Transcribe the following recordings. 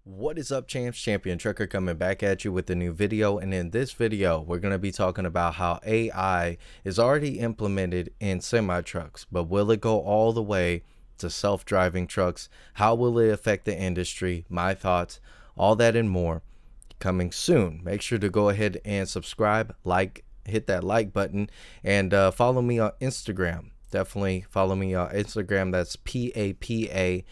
What is up, champs? Champion Trucker coming back at you with a new video, and in this video we're going to be talking about how AI is already implemented in semi-trucks, but will it go all the way to self-driving trucks? How will it affect the industry? My thoughts, all that and more coming soon. Make sure to go ahead and subscribe, hit that like button, and follow me on Instagram. Definitely follow me on Instagram. That's PAPAHOTCH,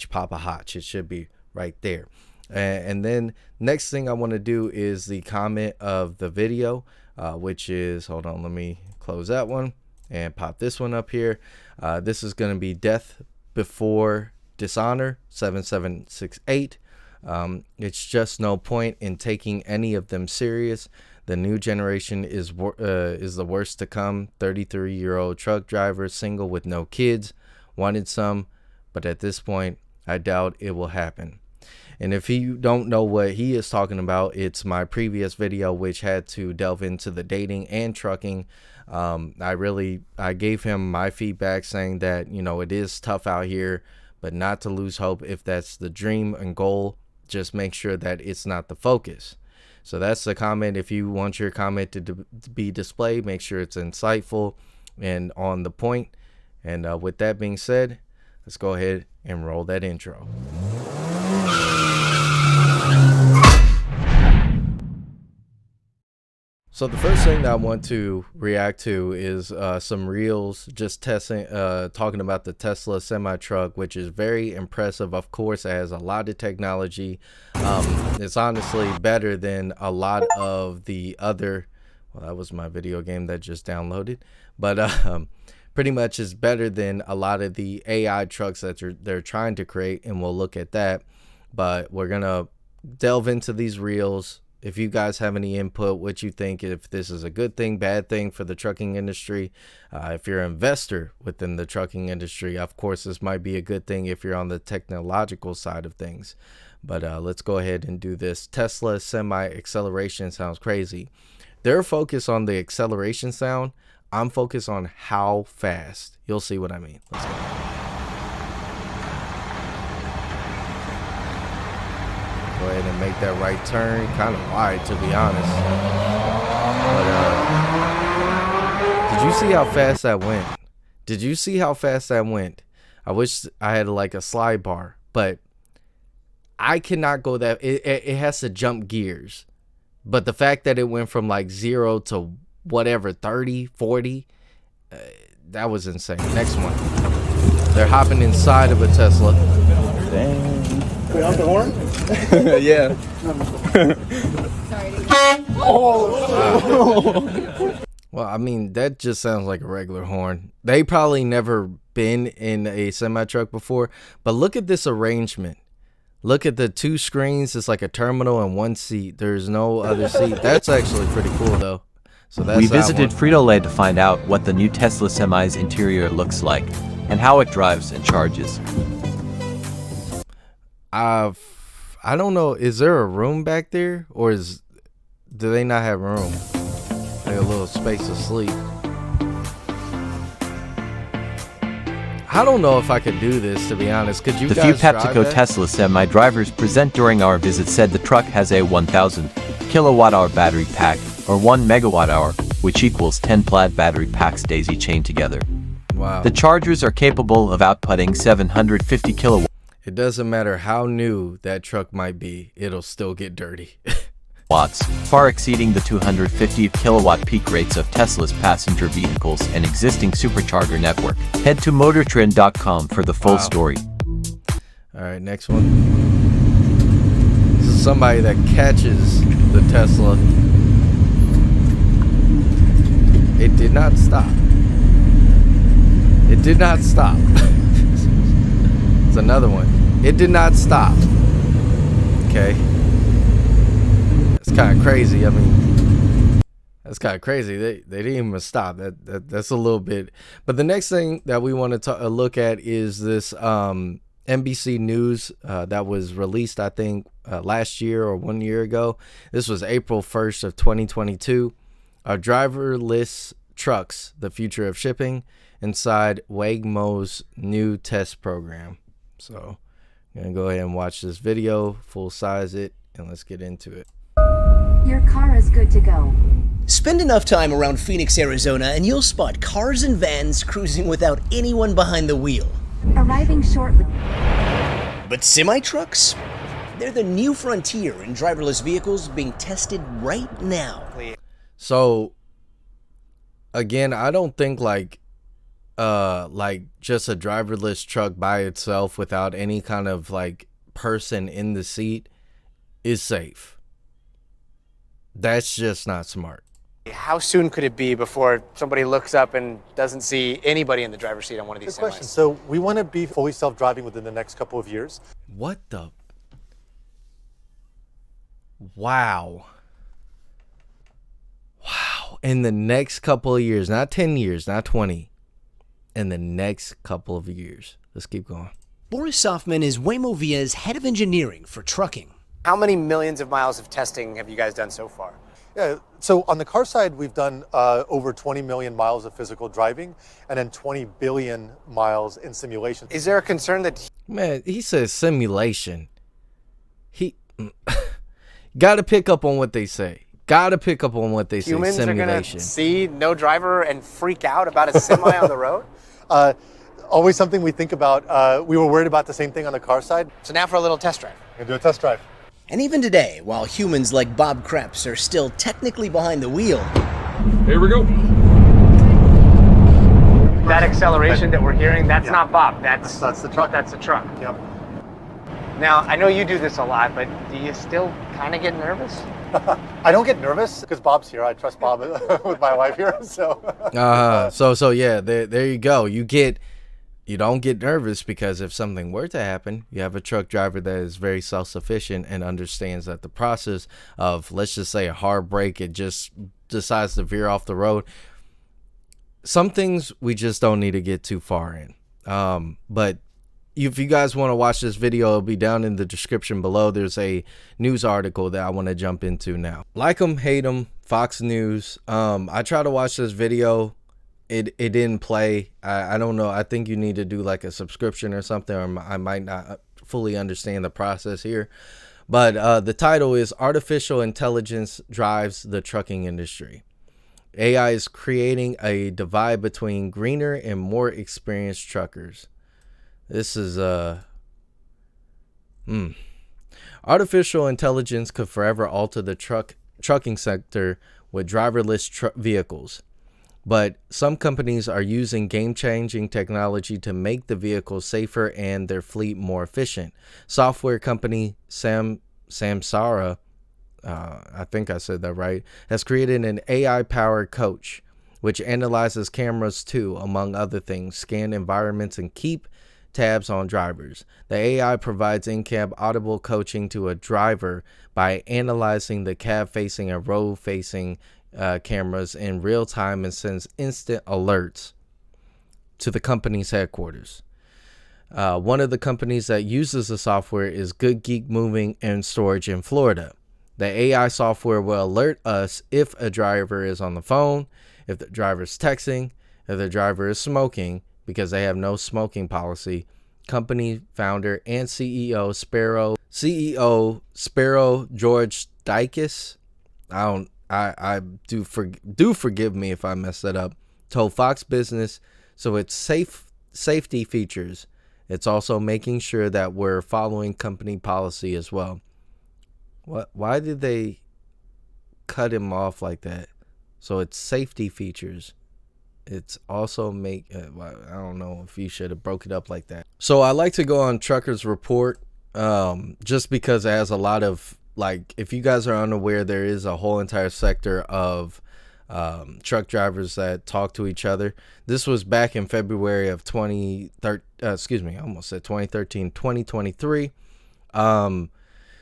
Papa Hotch. It should be right there. And then next thing I want to do is the comment of the video, which is, hold on, let me close that one and pop this one up here. This is going to be Death Before Dishonor 7768. It's just no point in taking any of them serious. The new generation is the worst to come. 33-year-old truck driver, single with no kids, wanted some, but at this point, I doubt it will happen. And if you don't know what he is talking about, it's my previous video, which had to delve into the dating and trucking. I gave him my feedback saying that, you know, it is tough out here, but not to lose hope. If that's the dream and goal, just make sure that it's not the focus. So that's the comment. If you want your comment to be displayed, make sure it's insightful and on the point. And with that being said, let's go ahead and roll that intro. So the first thing that I want to react to is some reels just testing, talking about the Tesla semi-truck, which is very impressive. Of course, it has a lot of technology. It's honestly better than a lot of the other, well, that was my video game that just downloaded, but pretty much is better than a lot of the AI trucks that they're trying to create, and we'll look at that. But we're gonna delve into these reels. If you guys have any input, what you think, if this is a good thing, bad thing for the trucking industry, if you're an investor within the trucking industry, of course, this might be a good thing if you're on the technological side of things. But let's go ahead and do this. Tesla semi acceleration sounds crazy. They're focused on the acceleration sound. I'm focused on how fast. You'll see what I mean. Let's go. Go ahead and make that right turn, kind of wide to be honest. But did you see how fast that went? Did you see how fast that went? I wish I had like a slide bar, but I cannot go that. It has to jump gears. But the fact that it went from like 0 to whatever 30, 40, that was insane. Next one. They're hopping inside of a Tesla. Dang. Wait, off the horn? Yeah. Well, I mean, that just sounds like a regular horn. They probably never been in a semi-truck before, but look at this arrangement. Look at the two screens. It's like a terminal and one seat. There's no other seat. That's actually pretty cool, though. So that's we visited Frito-Lay to find out what the new Tesla Semi's interior looks like and how it drives and charges. I don't know. Is there a room back there, or do they not have room? Like a little space to sleep. I don't know if I could do this, to be honest. Could you The guys few drive PepsiCo that? Tesla Semi drivers present during our visit said the truck has a 1,000 kilowatt-hour battery pack, or 1 megawatt-hour, which equals 10 plaid battery packs daisy chained together. Wow. The chargers are capable of outputting 750 kilowatts. It doesn't matter how new that truck might be, it'll still get dirty. Far exceeding the 250 kilowatt peak rates of Tesla's passenger vehicles and existing supercharger network. Head to motortrend.com for the full story. All right, next one. This is somebody that catches the Tesla. It did not stop. It did not stop. It's another one. It did not stop. Okay. It's kind of crazy. I mean, that's kind of crazy. They didn't even stop. That's a little bit. But the next thing that we want to look at is this NBC News that was released, I think, last year or 1 year ago. This was April 1st of 2022. Driverless trucks, the future of shipping, inside Waymo's new test program. So Gonna go ahead and watch this video, full size it, and let's get into it. Your car is good to go. Spend enough time around Phoenix, Arizona, and you'll spot cars and vans cruising without anyone behind the wheel. Arriving shortly. But semi-trucks? They're the new frontier in driverless vehicles being tested right now. So, again, I don't think like just a driverless truck by itself without any kind of like person in the seat is safe. That's just not smart. How soon could it be before somebody looks up and doesn't see anybody in the driver's seat on one of these Good question. semis? So we want to be fully self-driving within the next couple of years. What the? Wow. Wow. In the next couple of years, not 10 years, not 20. In the next couple of years. Let's keep going. Boris Softman is Waymo Via's head of engineering for trucking. How many millions of miles of testing have you guys done so far? Yeah. So on the car side, we've done over 20 million miles of physical driving and then 20 billion miles in simulation. Is there a concern that Man, he says simulation. He got to pick up on what they say. Got to pick up on what they say. humans are going Simulation. to see no driver and freak out about a semi on the road? Always something we think about. We were worried about the same thing on the car side. So now for a little test drive. We're going to do a test drive. And even today, while humans like Bob Krebs are still technically behind the wheel, Here we go. That acceleration that we're hearing, that's not Bob. That's the truck. That's the truck. Yep. Now, I know you do this a lot, but do you still kind of get nervous? I don't get nervous because Bob's here. I trust Bob with my wife here. So. So yeah, there you go. You don't get nervous because if something were to happen, you have a truck driver that is very self-sufficient and understands that the process of, let's just say, a hard brake, it just decides to veer off the road. Some things we just don't need to get too far in. But if you guys want to watch this video, it'll be down in the description below. There's a news article that I want to jump into now. Like them, hate them, Fox News. I tried to watch this video. It didn't play. I don't know. I think you need to do like a subscription or something, or I might not fully understand the process here. But the title is Artificial Intelligence Drives the Trucking Industry. AI is creating a divide between greener and more experienced truckers. This is artificial intelligence could forever alter the trucking sector with driverless vehicles. But some companies are using game-changing technology to make the vehicles safer and their fleet more efficient. Software company Samsara, I think I said that right, has created an AI-powered coach, which analyzes cameras too, among other things, scan environments, and keep tabs on drivers. The AI provides in-cab audible coaching to a driver by analyzing the cab-facing and road-facing cameras in real time and sends instant alerts to the company's headquarters. One of the companies that uses the software is Good Geek Moving and Storage in Florida. The AI software will alert us if a driver is on the phone, if the driver is texting, if the driver is smoking, because they have no smoking policy. Company founder and CEO Sparrow George Dykes, I do forgive me if I mess that up, told Fox Business, so it's safety features. It's also making sure that we're following company policy as well. Why did they cut him off like that? So it's safety features. It's also I don't know if you should have broke it up like that. So I like to go on Truckers Report just because it has a lot of, like, if you guys are unaware, there is a whole entire sector of truck drivers that talk to each other. This was back in February of 2023.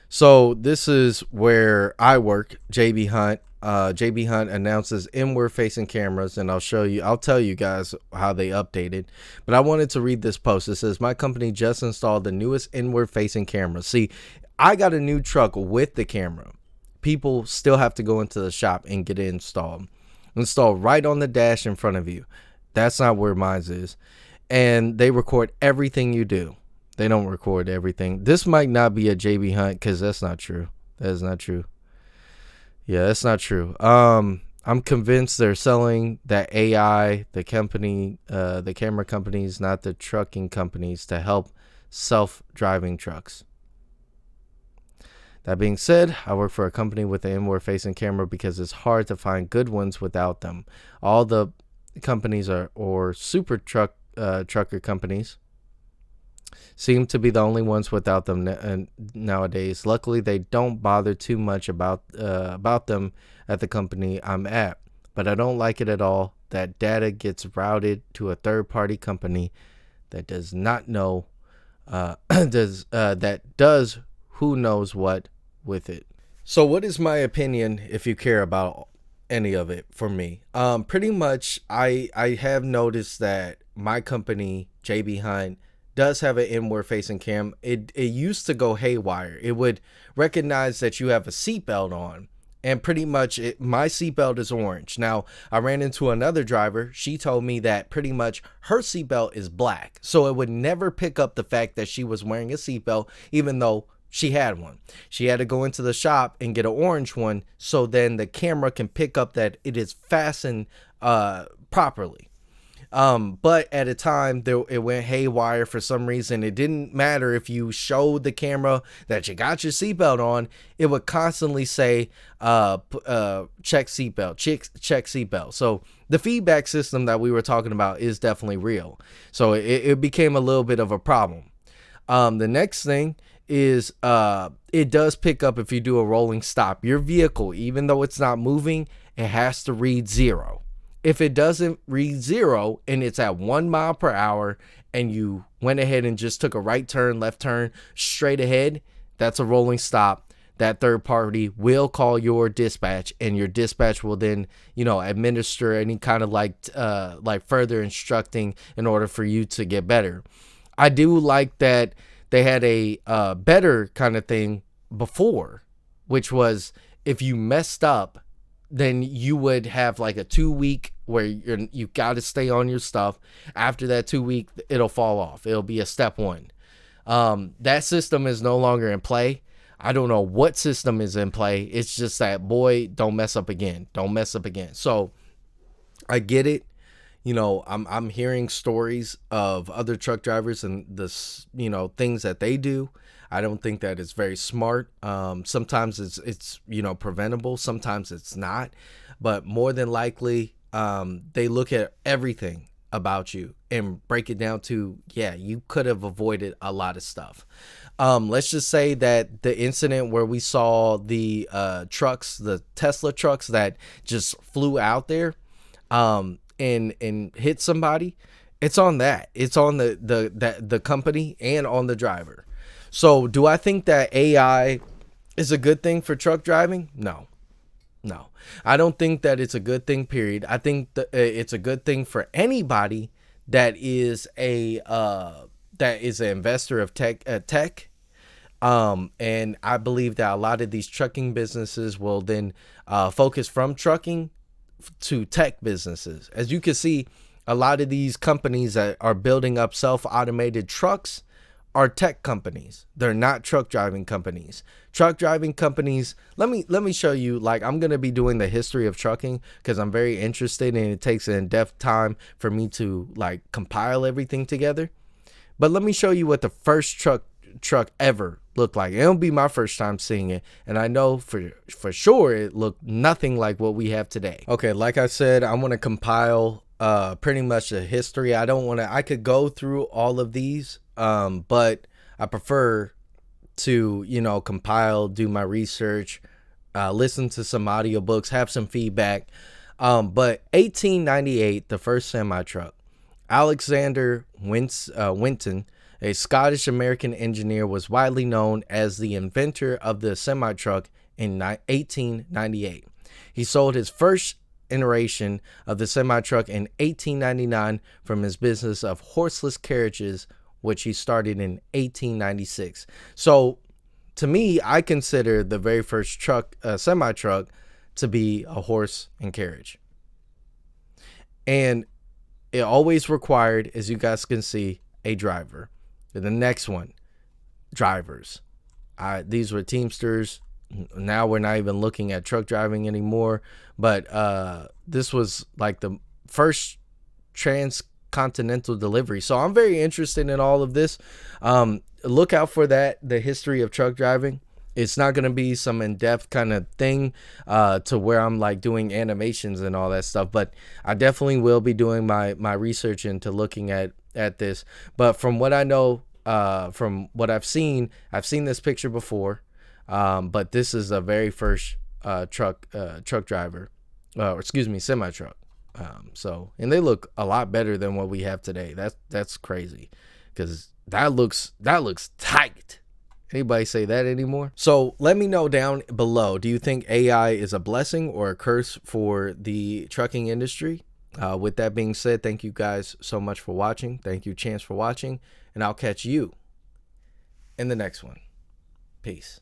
So this is where I work, JB Hunt. JB Hunt announces inward-facing cameras, and I'll tell you guys how they updated. But I wanted to read this post. It says, my company just installed the newest inward-facing camera. See, I got a new truck with the camera. People still have to go into the shop and get it installed. Installed right on the dash in front of you. That's not where mine is. And they record everything you do. They don't record everything. This might not be a JB Hunt because that's not true. That is not true. Yeah, that's not true. I'm convinced they're selling that AI, the company, the camera companies, not the trucking companies, to help self-driving trucks. That being said, I work for a company with an inward-facing camera because it's hard to find good ones without them. All the companies or super trucker companies seem to be the only ones without them nowadays. Luckily, they don't bother too much about them at the company I'm at. But I don't like it at all that data gets routed to a third-party company that does not know that does who knows what with it. So what is my opinion, if you care about any of it, for me? Pretty much I have noticed that my company, JB Hunt, does have an inward facing cam. It used to go haywire. It would recognize that you have a seatbelt on, and pretty much my seatbelt is orange. Now, I ran into another driver. She told me that pretty much her seatbelt is black, so it would never pick up the fact that she was wearing a seatbelt, even though she had one. She had to go into the shop and get an orange one, so then the camera can pick up that it is fastened properly. But at a time, it went haywire for some reason. It didn't matter if you showed the camera that you got your seatbelt on. It would constantly say, check seatbelt, check seatbelt. So the feedback system that we were talking about is definitely real. So it became a little bit of a problem. The next thing is it does pick up if you do a rolling stop. Your vehicle, even though it's not moving, it has to read 0. If it doesn't read 0 and it's at 1 mile per hour and you went ahead and just took a right turn, left turn, straight ahead, that's a rolling stop. That third party will call your dispatch, and your dispatch will then, administer any kind of like further instructing in order for you to get better. I do like that they had a better kind of thing before, which was if you messed up, then you would have like a 2-week where you got to stay on your stuff. After that 2-week, it'll fall off. It'll be a step 1. That system is no longer in play. I don't know what system is in play. It's just that, boy, don't mess up again. Don't mess up again. So I get it. I'm hearing stories of other truck drivers and this, things that they do. I don't think that it's very smart. Sometimes it's preventable. Sometimes it's not. But more than likely, they look at everything about you and break it down to, you could have avoided a lot of stuff. Let's just say that the incident where we saw the trucks, the Tesla trucks that just flew out there and hit somebody, it's on that. It's on the company and on the driver. So do I think that AI is a good thing for truck driving? No. I don't think that it's a good thing, period. I think that it's a good thing for anybody that is an investor of tech. And I believe that a lot of these trucking businesses will then focus from trucking to tech businesses. As you can see, a lot of these companies that are building up self-automated trucks are tech companies. They're not truck driving companies. Truck driving companies, let me show you, I'm going to be doing the history of trucking because I'm very interested, and it takes an in-depth time for me to compile everything together. But let me show you what the first truck ever looked like. It'll be my first time seeing it, and I know for sure it looked nothing like what we have today. Okay, like I said, I want to compile pretty much the history. I could go through all of these, but I prefer to compile, do my research, listen to some audiobooks, have some feedback. But 1898, the first semi truck, Alexander Winton, a Scottish American engineer, was widely known as the inventor of the semi truck in 1898. He sold his first iteration of the semi truck in 1899 from his business of horseless carriages, which he started in 1896. So to me, I consider the very first semi truck to be a horse and carriage. And it always required, as you guys can see, a driver. The next one, drivers. These were Teamsters. Now we're not even looking at truck driving anymore. But this was like the first transcontinental delivery. So I'm very interested in all of this. Look out for that, the history of truck driving. It's not going to be some in-depth kind of thing to where I'm like doing animations and all that stuff. But I definitely will be doing my research into looking at this. But from what I know, from what I've seen this picture before. But this is the very first truck driver, or excuse me, semi truck. So, and they look a lot better than what we have today. That's crazy, because that looks tight. Anybody say that anymore? So let me know down below. Do you think AI is a blessing or a curse for the trucking industry? With that being said, thank you guys so much for watching. Thank you, Chance, for watching, and I'll catch you in the next one. Peace.